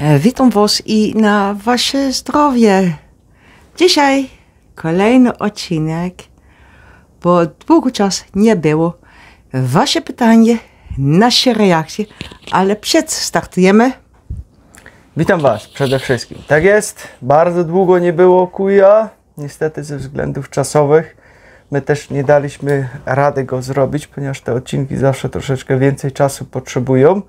Witam Was i na Wasze zdrowie. Dzisiaj kolejny odcinek, bo długo czasu nie było. Wasze pytanie, nasze reakcje, ale przed startujemy. Witam Was przede wszystkim. Tak jest, bardzo długo nie było kuja, niestety ze względów czasowych. My też nie daliśmy rady go zrobić, ponieważ te odcinki zawsze troszeczkę więcej czasu potrzebują,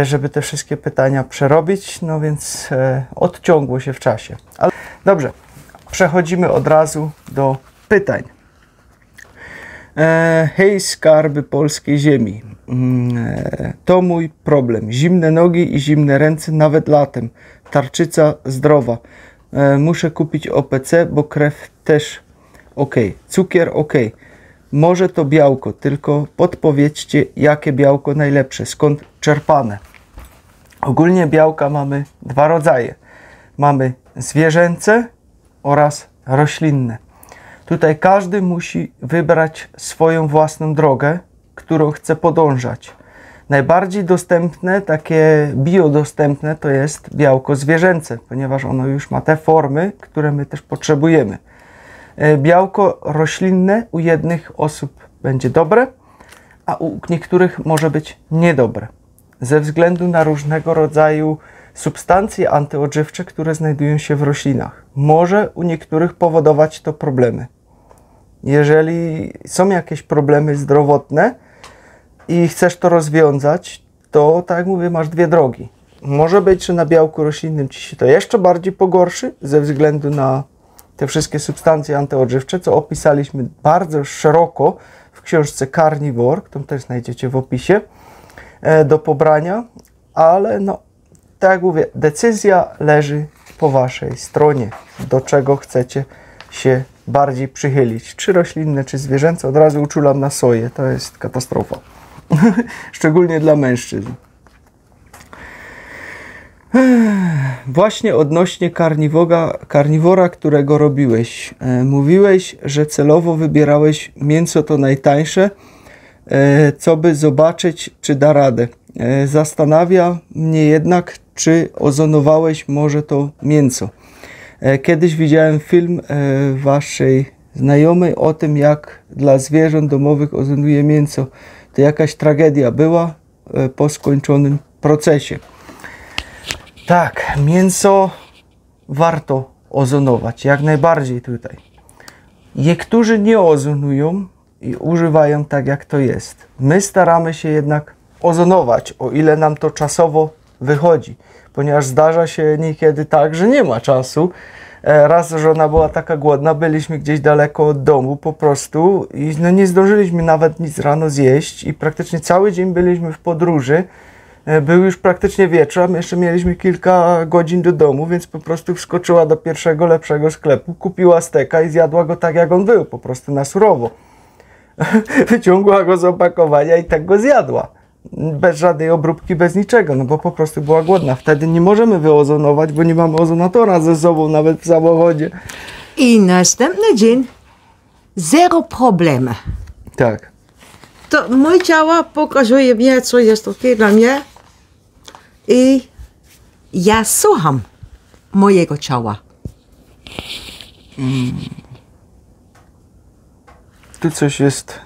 żeby te wszystkie pytania przerobić, no więc odciągło się w czasie. Ale dobrze, przechodzimy od razu do pytań. Hej, skarby polskiej ziemi. To mój problem. Zimne nogi i zimne ręce nawet latem. Tarczyca zdrowa. Muszę kupić OPC, bo krew też ok. Cukier ok. Może to białko, tylko podpowiedzcie, jakie białko najlepsze, skąd czerpane. Ogólnie białka mamy dwa rodzaje. Mamy zwierzęce oraz roślinne. Tutaj każdy musi wybrać swoją własną drogę, którą chce podążać. Najbardziej dostępne, takie biodostępne, to jest białko zwierzęce, ponieważ ono już ma te formy, które my też potrzebujemy. Białko roślinne u jednych osób będzie dobre, a u niektórych może być niedobre. Ze względu na różnego rodzaju substancje antyodżywcze, które znajdują się w roślinach. Może u niektórych powodować to problemy. Jeżeli są jakieś problemy zdrowotne i chcesz to rozwiązać, to tak jak mówię, masz dwie drogi. Może być, że na białku roślinnym ci się to jeszcze bardziej pogorszy ze względu na te wszystkie substancje antyodżywcze, co opisaliśmy bardzo szeroko w książce Carnivore, którą też znajdziecie w opisie, do pobrania, ale no, tak jak mówię, decyzja leży po waszej stronie, do czego chcecie się bardziej przychylić, czy roślinne, czy zwierzęce. Od razu uczulam na soję, to jest katastrofa, szczególnie dla mężczyzn. Właśnie odnośnie karniwora, którego robiłeś. Mówiłeś, że celowo wybierałeś mięso to najtańsze, co by zobaczyć, czy da radę. Zastanawia mnie jednak, czy ozonowałeś może to mięso. Kiedyś widziałem film waszej znajomej o tym, jak dla zwierząt domowych ozonuje mięso. To jakaś tragedia była po skończonym procesie. Tak, mięso warto ozonować, jak najbardziej tutaj. Niektórzy nie ozonują i używają tak, jak to jest. My staramy się jednak ozonować, o ile nam to czasowo wychodzi, ponieważ zdarza się niekiedy tak, że nie ma czasu. Raz żona była taka głodna, byliśmy gdzieś daleko od domu po prostu i no nie zdążyliśmy nawet nic rano zjeść i praktycznie cały dzień byliśmy w podróży. Był już praktycznie wieczór, a my jeszcze mieliśmy kilka godzin do domu, więc po prostu wskoczyła do pierwszego lepszego sklepu, kupiła steka i zjadła go tak, jak on był, po prostu na surowo. Wyciągła go z opakowania i tak go zjadła. Bez żadnej obróbki, bez niczego, no bo po prostu była głodna. Wtedy nie możemy wyozonować, bo nie mamy ozonatora ze sobą nawet w samochodzie. I następny dzień zero problemu. Tak. To moje ciało pokazuje mnie, co jest ok dla mnie i ja słucham mojego ciała. Tu coś jest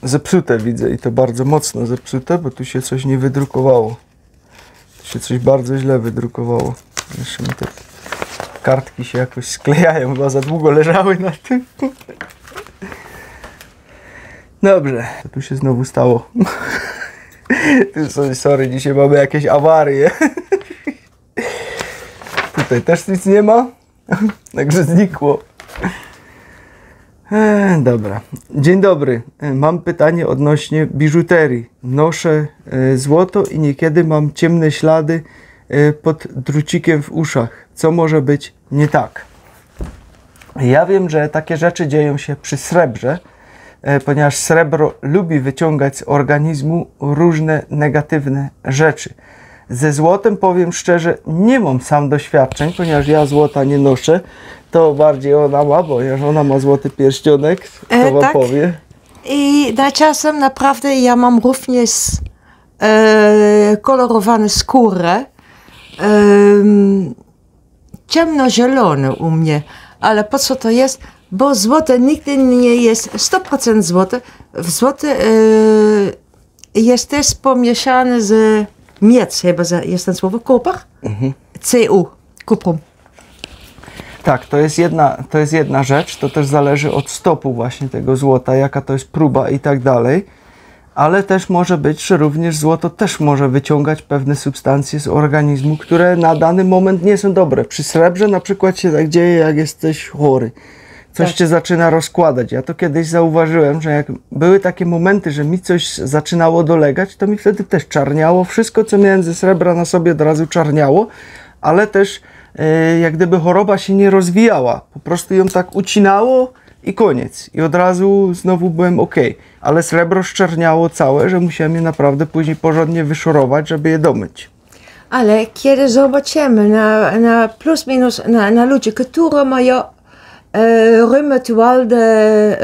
zepsute, widzę, i to bardzo mocno zepsute, bo tu się coś nie wydrukowało. Tu się coś bardzo źle wydrukowało. Jeszcze mi te kartki się jakoś sklejają, chyba za długo leżały na tym. Dobrze, co tu się znowu stało? Sorry, dzisiaj mamy jakieś awarie. Tutaj też nic nie ma, także znikło. Dobra. Dzień dobry. Mam pytanie odnośnie biżuterii. Noszę złoto i niekiedy mam ciemne ślady pod drucikiem w uszach. Co może być nie tak? Ja wiem, że takie rzeczy dzieją się przy srebrze, ponieważ srebro lubi wyciągać z organizmu różne negatywne rzeczy. Ze złotem, powiem szczerze, nie mam sam doświadczeń, ponieważ ja złota nie noszę. To bardziej ona ma, bo ona ma złoty pierścionek, to wam tak. powie. I na czasem naprawdę ja mam również kolorowane skórę ciemnozielone u mnie. Ale po co to jest? Bo złote nigdy nie jest 100% złote. Złote jest też pomieszane z miedź, chyba jest ten słowo, koper? Cu, kuprum. Tak, to jest jedna rzecz, to też zależy od stopu właśnie tego złota, jaka to jest próba i tak dalej, ale też może być, że również złoto też może wyciągać pewne substancje z organizmu, które na dany moment nie są dobre. Przy srebrze na przykład się tak dzieje, jak jesteś chory. Coś cię zaczyna rozkładać. Ja to kiedyś zauważyłem, że jak były takie momenty, że mi coś zaczynało dolegać, to mi wtedy też czarniało. Wszystko, co miałem ze srebra na sobie, od razu czarniało, ale też jak gdyby choroba się nie rozwijała. Po prostu ją tak ucinało i koniec. I od razu znowu byłem ok. Ale srebro szczerniało całe, że musiałem je naprawdę później porządnie wyszorować, żeby je domyć. Ale kiedy zobaczymy na plus minus, na ludzi, którzy mają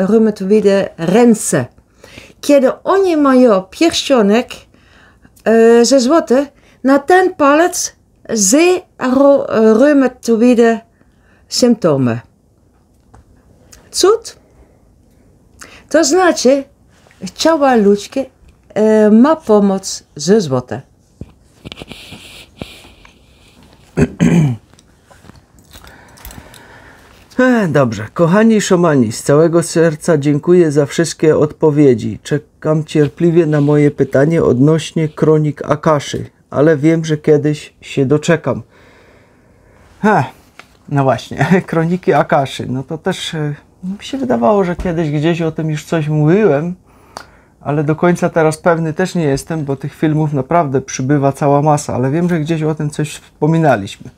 reumatoide ręce, kiedy oni mają pierścionek ze złoty, na ten palec zero reumatoide symptomy. Cud? To znaczy, ciało ludzkie ma pomoc ze złota. Dobrze, kochani szamani, z całego serca dziękuję za wszystkie odpowiedzi. Czekam cierpliwie na moje pytanie odnośnie kronik Akaszy, ale wiem, że kiedyś się doczekam. No właśnie, kroniki Akaszy, no to też mi się wydawało, że kiedyś gdzieś o tym już coś mówiłem, ale do końca teraz pewny też nie jestem, bo tych filmów naprawdę przybywa cała masa, ale wiem, że gdzieś o tym coś wspominaliśmy.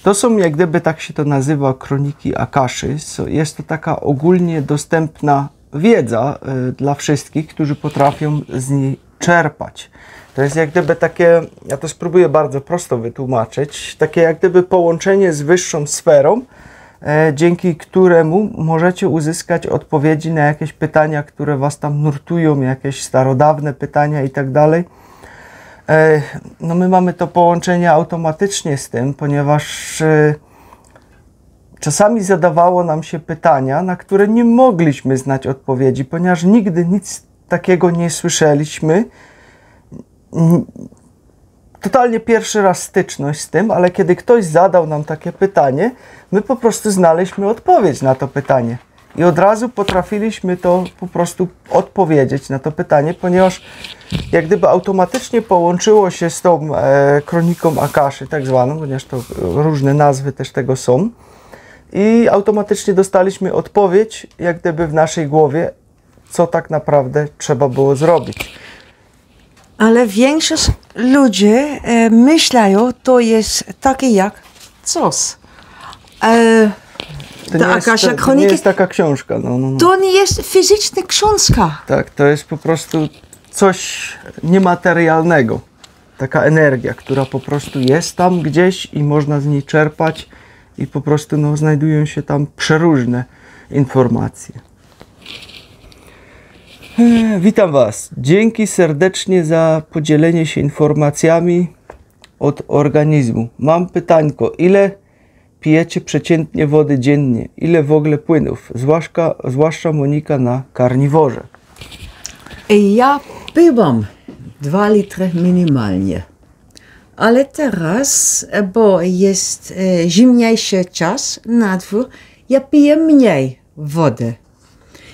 To są, jak gdyby tak się to nazywa, kroniki Akaszy. Jest to taka ogólnie dostępna wiedza dla wszystkich, którzy potrafią z niej czerpać. To jest jak gdyby takie, ja to spróbuję bardzo prosto wytłumaczyć, takie jak gdyby połączenie z wyższą sferą, dzięki któremu możecie uzyskać odpowiedzi na jakieś pytania, które was tam nurtują, jakieś starodawne pytania i tak dalej. No my mamy to połączenie automatycznie z tym, ponieważ czasami zadawało nam się pytania, na które nie mogliśmy znać odpowiedzi, ponieważ nigdy nic takiego nie słyszeliśmy. Totalnie pierwszy raz styczność z tym, ale kiedy ktoś zadał nam takie pytanie, my po prostu znaleźliśmy odpowiedź na to pytanie. I od razu potrafiliśmy to po prostu odpowiedzieć na to pytanie, ponieważ jak gdyby automatycznie połączyło się z tą kroniką Akaszy, tak zwaną, ponieważ to różne nazwy też tego są. I automatycznie dostaliśmy odpowiedź, jak gdyby w naszej głowie, co tak naprawdę trzeba było zrobić. Ale większość ludzi myślają, to jest takie jak coś. To nie jest taka książka. No. To nie jest fizyczna książka. Tak, to jest po prostu coś niematerialnego. Taka energia, która po prostu jest tam gdzieś i można z niej czerpać i po prostu znajdują się tam przeróżne informacje. Witam Was. Dzięki serdecznie za podzielenie się informacjami od organizmu. Mam pytanko, ile pijecie przeciętnie wody dziennie? Ile w ogóle płynów? Zwłaszcza Monika na karniworze. Ja piłam 2 litry minimalnie. Ale teraz, bo jest zimniejszy czas na dwór, ja piję mniej wody.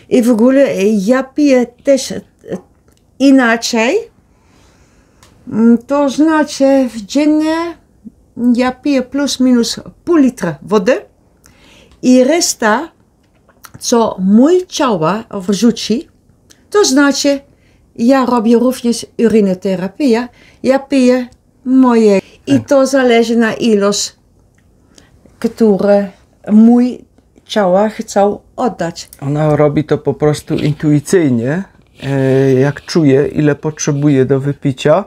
I w ogóle ja piję też inaczej. To znaczy dziennie ja piję plus minus pół litra wody i reszta, co mój ciało wrzuci, to znaczy ja robię również urinoterapię, ja piję moje i to zależy na ilość, które mój ciało chce oddać. Ona robi to po prostu intuicyjnie, jak czuje, ile potrzebuje do wypicia.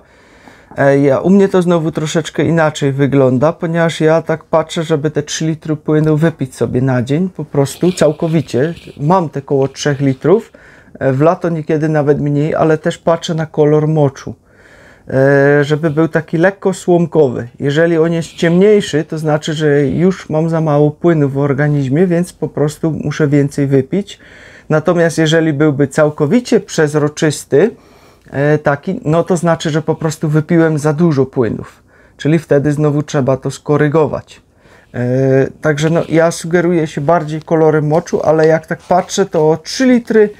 U mnie to znowu troszeczkę inaczej wygląda, ponieważ ja tak patrzę, żeby te 3 litry płynu wypić sobie na dzień, po prostu całkowicie. Mam te koło 3 litrów, w lato niekiedy nawet mniej, ale też patrzę na kolor moczu. żeby był taki lekko słomkowy. Jeżeli on jest ciemniejszy, to znaczy, że już mam za mało płynu w organizmie, więc po prostu muszę więcej wypić. Natomiast jeżeli byłby całkowicie przezroczysty, taki, no to znaczy, że po prostu wypiłem za dużo płynów. Czyli wtedy znowu trzeba to skorygować. Także no, ja sugeruję się bardziej kolorem moczu, ale jak tak patrzę, to 3 litry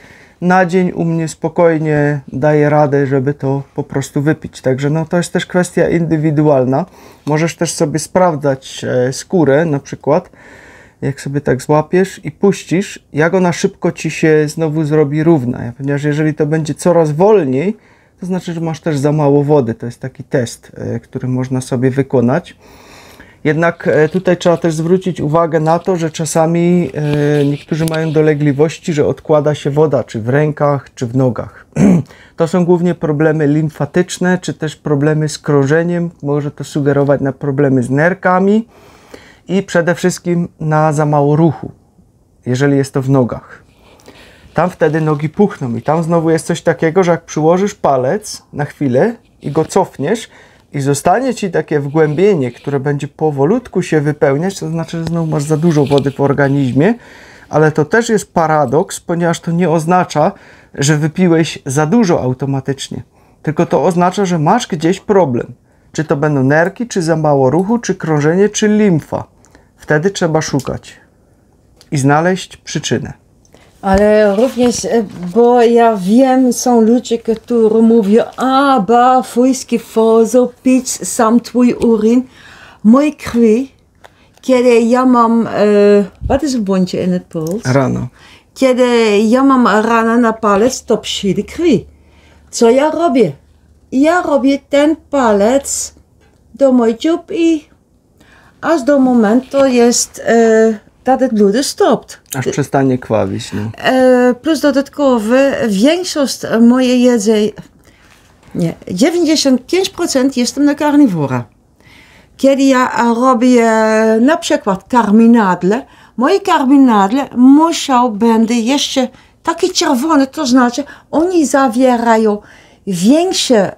na dzień u mnie spokojnie daje radę, żeby to po prostu wypić. Także no, to jest też kwestia indywidualna. Możesz też sobie sprawdzać skórę na przykład, jak sobie tak złapiesz i puścisz, jak ona szybko ci się znowu zrobi równa. Ponieważ jeżeli to będzie coraz wolniej, to znaczy, że masz też za mało wody. To jest taki test, który można sobie wykonać. Jednak tutaj trzeba też zwrócić uwagę na to, że czasami niektórzy mają dolegliwości, że odkłada się woda, czy w rękach, czy w nogach. To są głównie problemy limfatyczne, czy też problemy z krążeniem. Może to sugerować na problemy z nerkami i przede wszystkim na za mało ruchu, jeżeli jest to w nogach. Tam wtedy nogi puchną i tam znowu jest coś takiego, że jak przyłożysz palec na chwilę i go cofniesz, i zostanie ci takie wgłębienie, które będzie powolutku się wypełniać, to znaczy, że znowu masz za dużo wody w organizmie, ale to też jest paradoks, ponieważ to nie oznacza, że wypiłeś za dużo automatycznie, tylko to oznacza, że masz gdzieś problem. Czy to będą nerki, czy za mało ruchu, czy krążenie, czy limfa. Wtedy trzeba szukać i znaleźć przyczynę. Ale również, bo ja wiem, są ludzie, którzy mówią, ba, fujski fozo, pić sam twój urin. Mój krwi, kiedy ja mam, wat is een bondje in het pols? Rano. Kiedy ja mam ranę na palec, to przyjdzie krwi. Co ja robię? Ja robię ten palec do mojej dziób i aż do momentu jest... dat het bloeden stopt. Aż przestanie krwawić. No. Plus dodatkowy, większość mojej jedzenia, nie, 95% jestem na karnivora. Kiedy ja robię na przykład karminadle, moje karminadle muszą będą jeszcze takie czerwone, to znaczy oni zawierają większe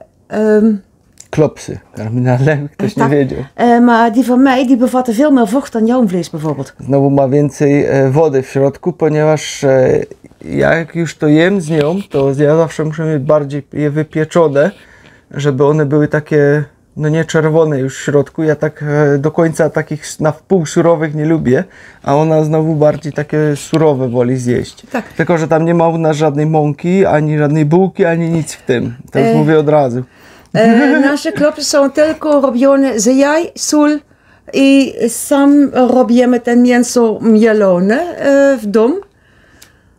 Klopsy, karminale, ktoś nie wiedział. Maar die van mij, die bevatten veel meer vocht dan jouw vlees bijvoorbeeld. Znowu ma więcej wody w środku, ponieważ jak już to jem z nią, to ja zawsze muszę mieć bardziej je wypieczone, żeby one były takie, no nie czerwone już w środku. Ja tak do końca takich na wpół surowych nie lubię, a ona znowu bardziej takie surowe woli zjeść. Tak. Tylko że tam nie ma u nas żadnej mąki, ani żadnej bułki, ani nic w tym. To już mówię od razu. Nasze klopy są tylko robione z jaj, sól i sam robimy ten mięso mielone w domu,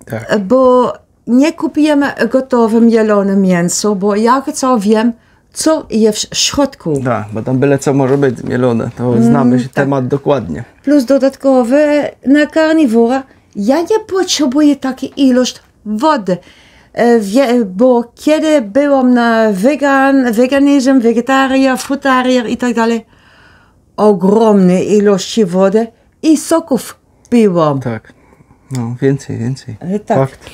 Tak. bo nie kupujemy gotowe mielone mięso, bo ja co wiem, co jest w środku. Tak, bo tam byle co może być zmielone, to znamy się temat dokładnie. Plus dodatkowe na karnivora, ja nie potrzebuję takiej ilości wody. Bo kiedy byłam na weganizm, wegetariër, frutariër i tak dalej, ogromne ilości wody i soków piłam. Tak, no więcej. Tak. Fakt.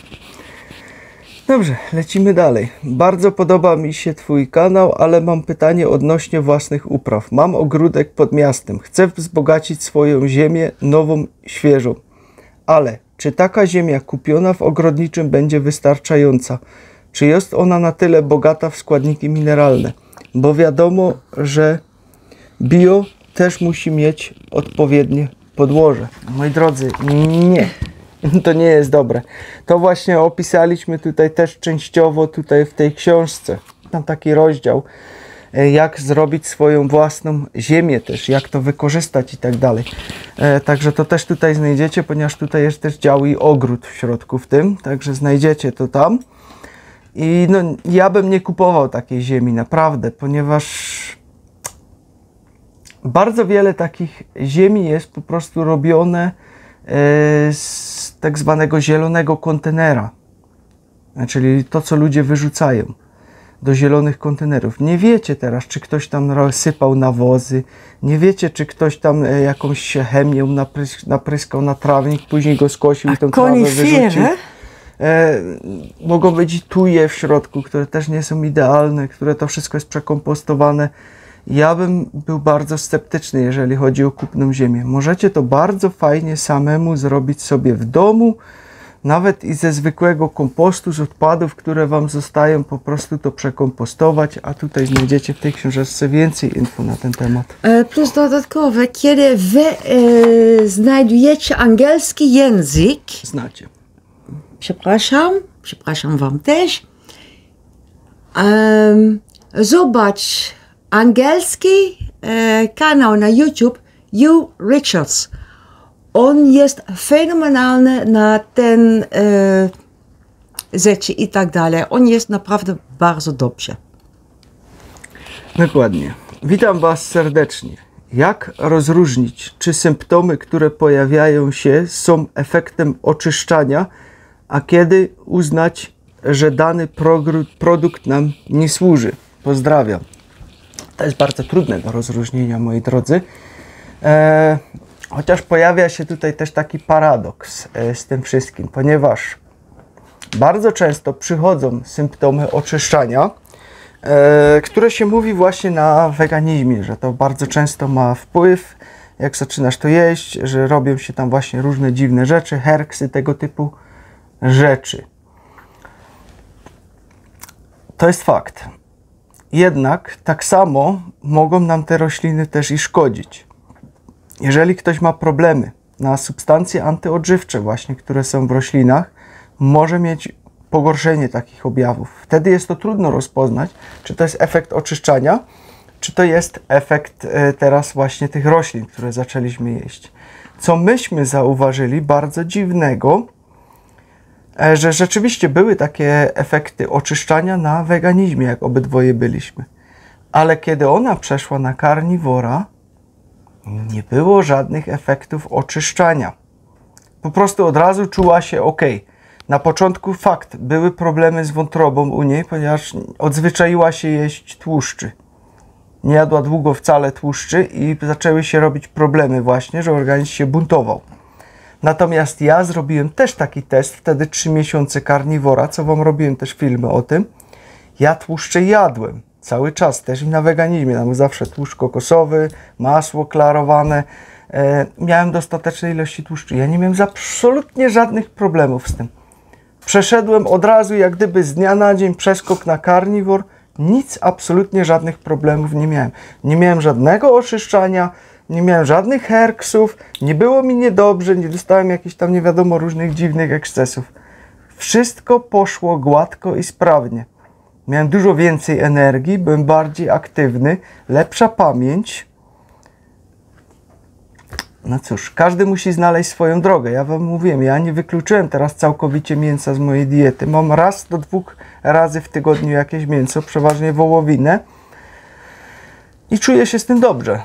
Dobrze, lecimy dalej. Bardzo podoba mi się Twój kanał, ale mam pytanie odnośnie własnych upraw. Mam ogródek pod miastem. Chcę wzbogacić swoją ziemię nową, świeżą. Ale czy taka ziemia kupiona w ogrodniczym będzie wystarczająca? Czy jest ona na tyle bogata w składniki mineralne? Bo wiadomo, że bio też musi mieć odpowiednie podłoże. Moi drodzy, nie. To nie jest dobre. To właśnie opisaliśmy tutaj też częściowo tutaj w tej książce. Tam taki rozdział, jak zrobić swoją własną ziemię też, jak to wykorzystać i tak dalej. Także to też tutaj znajdziecie, ponieważ tutaj jest też dział i ogród w środku w tym, także znajdziecie to tam. I no, ja bym nie kupował takiej ziemi, naprawdę, ponieważ bardzo wiele takich ziemi jest po prostu robione z tak zwanego zielonego kontenera, czyli to, co ludzie wyrzucają do zielonych kontenerów. Nie wiecie teraz, czy ktoś tam sypał nawozy, nie wiecie, czy ktoś tam jakąś chemią napryskał na trawnik, później go skosił i tą trawę wyrzucił. Mogą być tuje w środku, które też nie są idealne, które to wszystko jest przekompostowane. Ja bym był bardzo sceptyczny, jeżeli chodzi o kupną ziemię. Możecie to bardzo fajnie samemu zrobić sobie w domu, nawet i ze zwykłego kompostu, z odpadów, które wam zostają, po prostu to przekompostować, a tutaj znajdziecie w tej książeczce więcej info na ten temat. Plus dodatkowe, kiedy wy znajdujecie angielski język, Znacie. przepraszam wam też, zobacz angielski kanał na YouTube, Hugh Richards. On jest fenomenalny na ten rzeczy i tak dalej. On jest naprawdę bardzo dobrze. Dokładnie. Witam was serdecznie. Jak rozróżnić, czy symptomy, które pojawiają się, są efektem oczyszczania, a kiedy uznać, że dany produkt nam nie służy? Pozdrawiam. To jest bardzo trudne do rozróżnienia, moi drodzy. Chociaż pojawia się tutaj też taki paradoks z tym wszystkim, ponieważ bardzo często przychodzą symptomy oczyszczania, które się mówi właśnie na weganizmie, że to bardzo często ma wpływ, jak zaczynasz to jeść, że robią się tam właśnie różne dziwne rzeczy, herksy, tego typu rzeczy. To jest fakt. Jednak tak samo mogą nam te rośliny też i szkodzić. Jeżeli ktoś ma problemy na substancje antyodżywcze właśnie, które są w roślinach, może mieć pogorszenie takich objawów. Wtedy jest to trudno rozpoznać, czy to jest efekt oczyszczania, czy to jest efekt teraz właśnie tych roślin, które zaczęliśmy jeść. Co myśmy zauważyli bardzo dziwnego, że rzeczywiście były takie efekty oczyszczania na weganizmie, jak obydwoje byliśmy. Ale kiedy ona przeszła na karniwora, nie było żadnych efektów oczyszczania. Po prostu od razu czuła się ok. Na początku fakt, były problemy z wątrobą u niej, ponieważ odzwyczaiła się jeść tłuszczy. Nie jadła długo wcale tłuszczy i zaczęły się robić problemy właśnie, że organizm się buntował. Natomiast ja zrobiłem też taki test, wtedy 3 miesiące karniwora, co wam robiłem też filmy o tym. Ja tłuszcze jadłem cały czas, też i na weganizmie, tam zawsze tłuszcz kokosowy, masło klarowane. Miałem dostateczne ilości tłuszczu. Ja nie miałem absolutnie żadnych problemów z tym. Przeszedłem od razu, jak gdyby z dnia na dzień przeskok na karniwor. Nic, absolutnie żadnych problemów nie miałem. Nie miałem żadnego oczyszczania, nie miałem żadnych herksów, nie było mi niedobrze, nie dostałem jakichś tam nie wiadomo różnych dziwnych ekscesów. Wszystko poszło gładko i sprawnie. Miałem dużo więcej energii, byłem bardziej aktywny, lepsza pamięć. No cóż, każdy musi znaleźć swoją drogę. Ja wam mówiłem, ja nie wykluczyłem teraz całkowicie mięsa z mojej diety. Mam 1 do 2 razy w tygodniu jakieś mięso, przeważnie wołowinę. I czuję się z tym dobrze.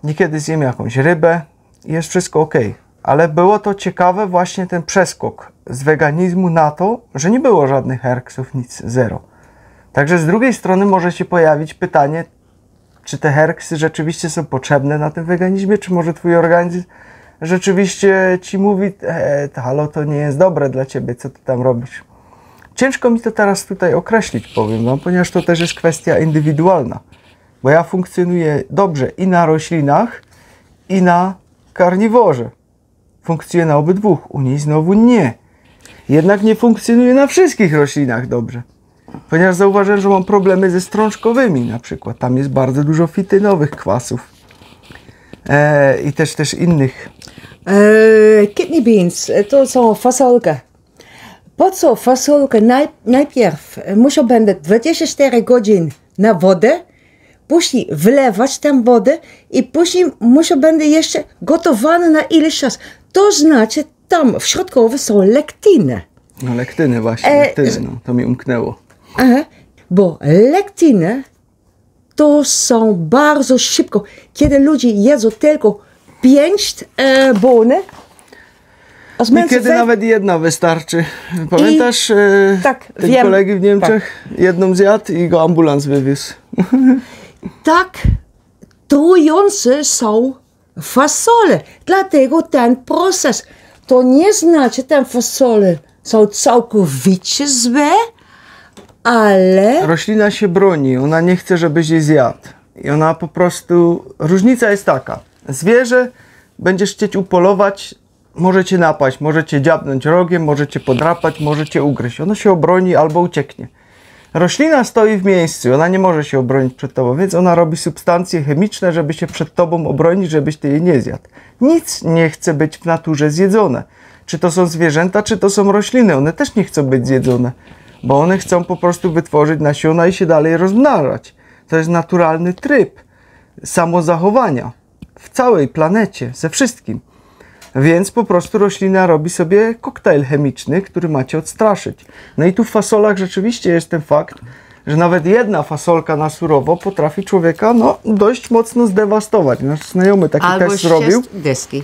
Niekiedy zjem jakąś rybę i jest wszystko ok. Ale było to ciekawe właśnie ten przeskok z weganizmu na to, że nie było żadnych herksów, nic, zero. Także z drugiej strony może się pojawić pytanie, czy te herksy rzeczywiście są potrzebne na tym weganizmie, czy może twój organizm rzeczywiście ci mówi, halo, to nie jest dobre dla ciebie, co ty tam robisz. Ciężko mi to teraz tutaj określić, powiem wam, ponieważ to też jest kwestia indywidualna. Bo ja funkcjonuję dobrze i na roślinach, i na karniworze. Funkcjonuję na obydwu, u niej znowu nie. Jednak nie funkcjonuję na wszystkich roślinach dobrze. Ponieważ zauważyłem, że mam problemy ze strączkowymi na przykład. Tam jest bardzo dużo fitynowych kwasów. I też innych. Kidney beans, to są fasolki. Po co fasolki? Najpierw muszą być 24 godziny na wodę, później wlewać tę wodę i później muszą być jeszcze gotowane na ileś czasu. To znaczy, tam w środku są lektyny. No lektyny właśnie, lektyny, no, to mi umknęło. Bo lektyny to są bardzo szybko. Kiedy ludzie jedzą tylko 5 bony, i kiedy nawet jedna wystarczy. Pamiętasz tak, ten kolegi w Niemczech? Tak. Jedną zjadł i go ambulans wywiózł. Tak trujące są fasole. Dlatego ten proces to nie znaczy, że te fasole są całkowicie złe, ale... Roślina się broni, ona nie chce, żebyś jej zjadł. I ona po prostu... Różnica jest taka. Zwierzę będziesz chcieć upolować, może cię napaść, może cię dziabnąć rogiem, może cię podrapać, może cię ugryźć. Ono się obroni albo ucieknie. Roślina stoi w miejscu, ona nie może się obronić przed tobą, więc ona robi substancje chemiczne, żeby się przed tobą obronić, żebyś ty jej nie zjadł. Nic nie chce być w naturze zjedzone. Czy to są zwierzęta, czy to są rośliny, one też nie chcą być zjedzone. Bo one chcą po prostu wytworzyć nasiona i się dalej rozmnażać. To jest naturalny tryb samozachowania w całej planecie, ze wszystkim. Więc po prostu roślina robi sobie koktajl chemiczny, który macie odstraszyć. No i tu w fasolach rzeczywiście jest ten fakt, że nawet jedna fasolka na surowo potrafi człowieka dość mocno zdewastować. Nasz znajomy taki test zrobił deski.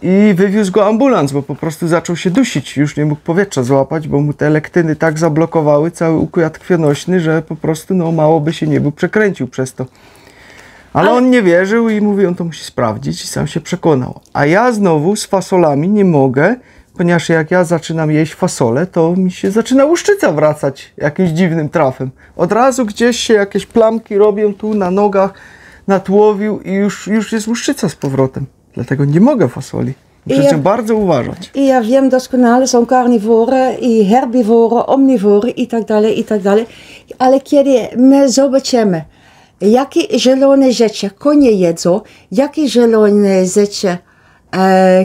i wywiózł go ambulans, bo po prostu zaczął się dusić. Już nie mógł powietrza złapać, bo mu te lektyny tak zablokowały cały układ krwionośny, że po prostu mało by się nie był przekręcił przez to. Ale on nie wierzył i mówi, on to musi sprawdzić i sam się przekonał. A ja znowu z fasolami nie mogę, ponieważ jak ja zaczynam jeść fasolę, to mi się zaczyna łuszczyca wracać jakimś dziwnym trafem. Od razu gdzieś się jakieś plamki robią tu na nogach, na tułowiu i już jest łuszczyca z powrotem. Dlatego nie mogę fasoli. Muszę bardzo uważać. I ja wiem doskonale, są karniwory i herbiwory, omniwory i tak dalej. Ale kiedy my zobaczymy, jakie zielone rzeczy konie jedzą, jakie zielone rzeczy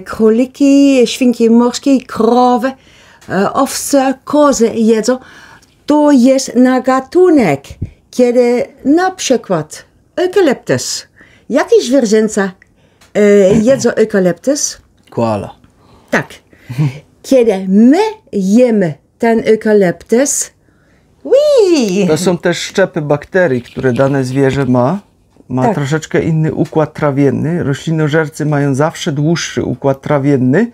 króliki, świnki morskie, krowy, owce, kozy jedzą, to jest na gatunek, kiedy na przykład eukaliptus. Jakie zwierzęta jedzą eukaliptus? Koala. Tak. Kiedy my jemy ten eukaliptus, to są też szczepy bakterii, które dane zwierzę ma. Ma troszeczkę inny układ trawienny. Roślinożercy mają zawsze dłuższy układ trawienny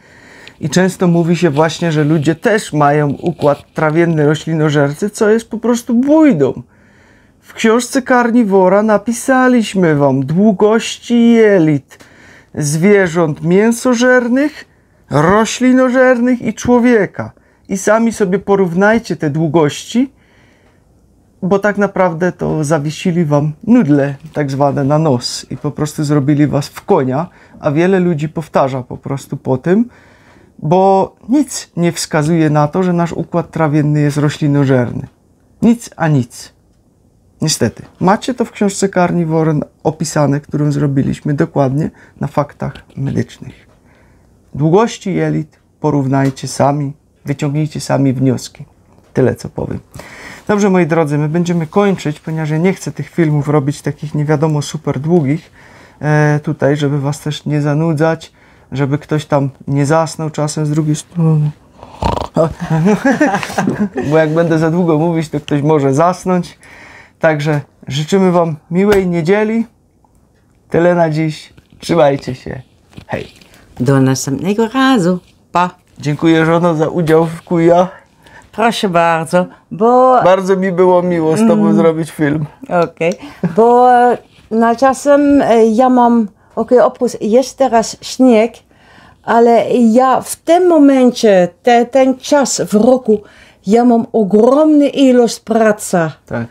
i często mówi się właśnie, że ludzie też mają układ trawienny roślinożercy, co jest po prostu bójdą. W książce Karniwora napisaliśmy wam długości jelit zwierząt mięsożernych, roślinożernych i człowieka. I sami sobie porównajcie te długości, bo tak naprawdę to zawiesili wam nudle tak zwane na nos i po prostu zrobili was w konia, a wiele ludzi powtarza po prostu po tym, bo nic nie wskazuje na to, że nasz układ trawienny jest roślinożerny. Nic a nic. Niestety. Macie to w książce Karniwora opisane, którą zrobiliśmy dokładnie na faktach medycznych. Długości jelit porównajcie sami, wyciągnijcie sami wnioski. Tyle co powiem. Dobrze, moi drodzy, my będziemy kończyć, ponieważ ja nie chcę tych filmów robić takich nie wiadomo super długich tutaj, żeby was też nie zanudzać, żeby ktoś tam nie zasnął czasem z drugiej strony. Bo jak będę za długo mówić, to ktoś może zasnąć. Także życzymy wam miłej niedzieli. Tyle na dziś. Trzymajcie się. Hej. Do następnego razu. Pa. Dziękuję, żono, za udział w kuja. proszę bardzo, bo... Bardzo mi było miło z tobą zrobić film. Okej, bo na czasem ja mam, oprócz jest teraz śnieg, ale ja w tym momencie, ten czas w roku, ja mam ogromną ilość pracy. Tak,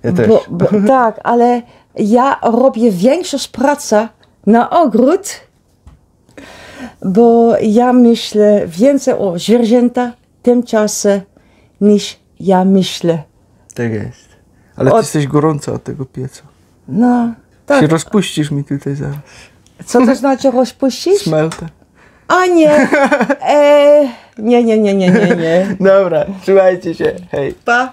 ja też. Tak, ale ja robię większość pracy na ogród, bo ja myślę więcej o zwierzętach w tym czasie niż ja myślę. Tak jest. Ale ty jesteś gorąca od tego pieca. No, tak. Się rozpuścisz mi tutaj zaraz. Co to znaczy rozpuścić? Smeltę. A nie. Nie. Dobra, trzymajcie się. Hej. Pa.